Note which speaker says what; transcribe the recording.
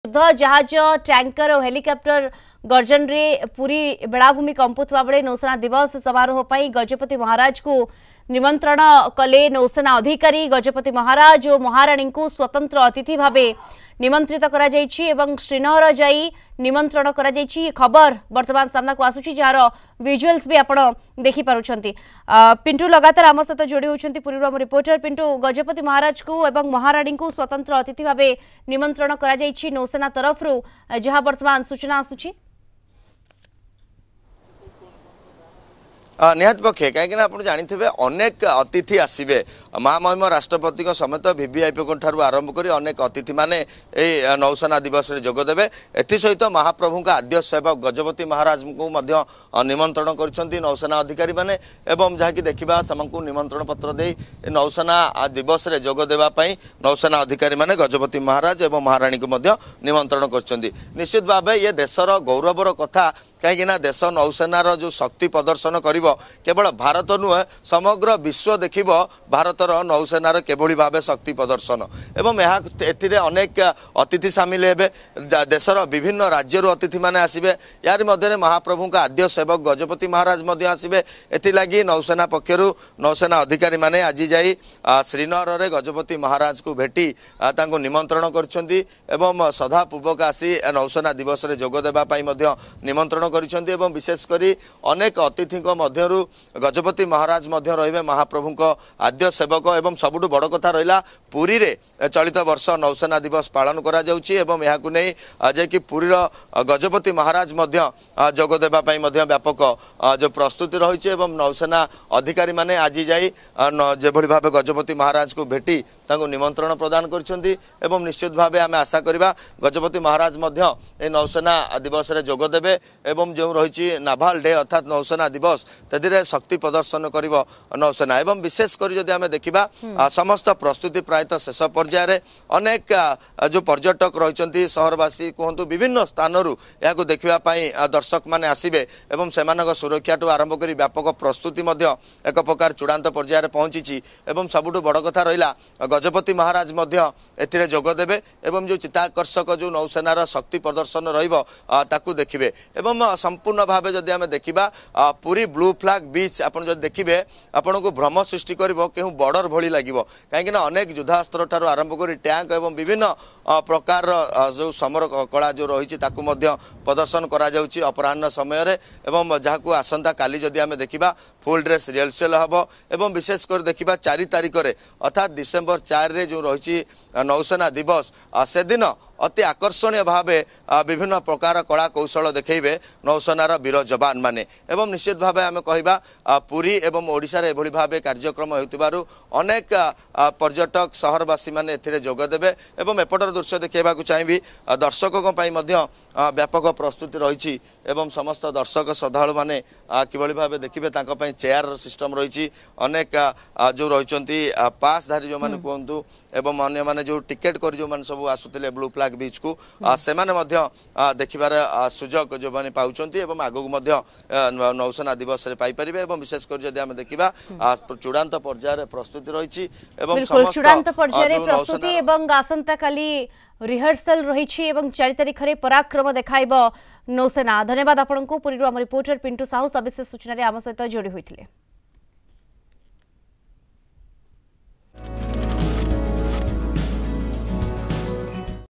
Speaker 1: युद्ध जहाज टैंकर और हेलिकॉप्टर गर्जन रे पूरी बेलाभूमि कंपुवा बेले नौसेना दिवस समारोह पर गजपति महाराज को निमंत्रण कले नौसेना अधिकारी। गजपति महाराज और महाराणी को स्वतंत्र अतिथि भावे निमंत्रित करा जायछि एवं श्रीनगर जाई निमंत्रण करा जायछि। खबर वर्तमान सामना को आसुछि जार विजुअल्स भी आपण देखि पारुछंती। पिंटू लगातार आम सहित जोड़ी होछंती पुरी आम रिपोर्टर पिंटू। गजपति महाराज को एवं महाराणी को स्वतंत्र अतिथि भावे निमंत्रण करा जायछि नौसेना तरफ जहां वर्तमान सूचना आसुछि।
Speaker 2: निहत पक्षे कहीं आप जानी अनेक अतिथि आसवे महामहिम राष्ट्रपति समेत वीवीआईपी ठार आरंभ कर अनेक अतिथि माने नौसेना दिवस में जोगदेवे। एसत महाप्रभु का आद्य सेवक गजपति महाराज को निमंत्रण कर नौसेना अधिकारी माने एवं जहाँकि देखा से निमंत्रण पत्र दे नौसेना दिवस में जोगदेवाई नौसेना अधिकारी माने गजपति महाराज एवं महाराणी को निमंत्रण कर। निश्चित भाव ये देशर गौरवर कथा कहीं देश नौसेनार जो शक्ति प्रदर्शन करिब केवल भारत नुहे समग्र विश्व देखिब भारतर नौसेनार केभली भाव शक्ति प्रदर्शन एवं एथिरे अनेक अतिथि सामिल हेबे। देशर विभिन्न राज्यर अतिथि माने आसिबे। यार मध्य महाप्रभु का आद्य सेवक गजपति महाराज मध्य आसिबे। एथिलागी नौसेना पक्षरु नौसेना अधिकारी माने आज जाई श्रीनगर रे गजपति महाराज को भेटी तांको निमंत्रण करछंती एवं सदापूर्वक आसी नौसेना दिवस रे जोग देबा पई मध्य निमंत्रण करिसेंती एवं विशेष करी अनेक अतिथि मध्यरु गजपति महाराज मध्य रहिबे महाप्रभु को आद्य सेवक एवं सबुठु बड़ कथा रहिला पुरी रे चलित वर्ष नौसेना दिवस पालन करा जाउची एवं याकु नै जे कि पुरीर गजपति महाराज मध्य जोग देबा पई मध्य व्यापक जो प्रस्तुति रहिছে एवं नौसेना अधिकारी माने आज जाई जे भली भाबे गजपति महाराज को भेटी तांको निमंत्रण प्रदान करछंती एवं निश्चित भावे आमे आशा करिबा गजपति महाराज मध्य ए नौसेना दिवस रे जोग देबे एवं जो रही नाभाल डे अर्थात नौसेना दिवस तेरे शक्ति प्रदर्शन करिब नौसेना एवं विशेष कर जदि आमे देखिबा समस्त प्रस्तुति प्रायतः शेष पर्यायर अनेक जो पर्यटक रही सहरवासी कहतु विभिन्न स्थानरू या देखा दर्शक माने आसिबे एवं सेमानक सुरक्षा ठू आरंभ कर व्यापक प्रस्तुति मध्य एक प्रकार चूड़ांत पर्यायर पहुंची एवं सबुठु बड़ कथा रहिला गजपति महाराज मध्य एथिरे जोग देबे एवं जो चित्ताकर्षक जो नौसेनार शक्ति प्रदर्शन रहिबो ताकू देखिबे एवं संपूर्ण भाव जदि आमे देखिबा पूरी ब्लू फ्लैग बीच आपन जदि देखिबे आपन को भ्रम सृष्टि करिवो केहू बॉर्डर भली लागिवो कहीं अनेक युद्धास्त्र ठार आरंभ कर टैंक एवं विभिन्न प्रकार जो समर कला जो रही प्रदर्शन करा जाउची अपराह्न समय रे एवं जहां आसंता काली जदि आमे देखिबा फुल ड्रेस रिहर्सल हबो एवं विशेष कर देखिबा 4 तारिख रे अर्थात डिसेम्बर 4 रे जो रही नौसेना दिवस से दिन अति आकर्षणीय भावे विभिन्न प्रकार कला कौशल देखैबे नौसेनार वीर जवान माने एवं निश्चित भावे आमे कहिबा पुरी एवं ओडिशा रे एभली भावे कार्यक्रम हेतुबारु अनेक पर्यटक सहरवासी माने एथिरे जोग देबे एवं एपटर दृश्य देखैबा को चाहिबी दर्शकों पई मध्य व्यापक प्रस्तुति रही एवं समस्त दर्शक श्रद्धालु माने किभली भावे देखिबे तांका पई चेयर सिस्टम रही अनेक जो रहिचंती पासधारी जो माने कहंतु एवं अन्य माने जो टिकेट कर जो माने सब आसुतिले ब्लू फ्लैग बीच को सेमाने मध्य देखिबार सुजोग जो माने पाउचंती एवं आगु मध्य नौसेना दिवस रे पाई परिबे एवं विशेष कर जदि आमे देखिबा चूड़ांत पर्यायर प्रस्तुति रही एवं समस्त
Speaker 1: चूड़ांत पर्यायर प्रस्तुति एवं आसंता काली रिहर्सल रही 4 तारिख रे पराक्रम देखाइब नौसेना। धन्यवाद आपन को पुरी आम रिपोर्टर पिंटू साहू सविशेष सूचना आम सहित जोड़ी होइथिले।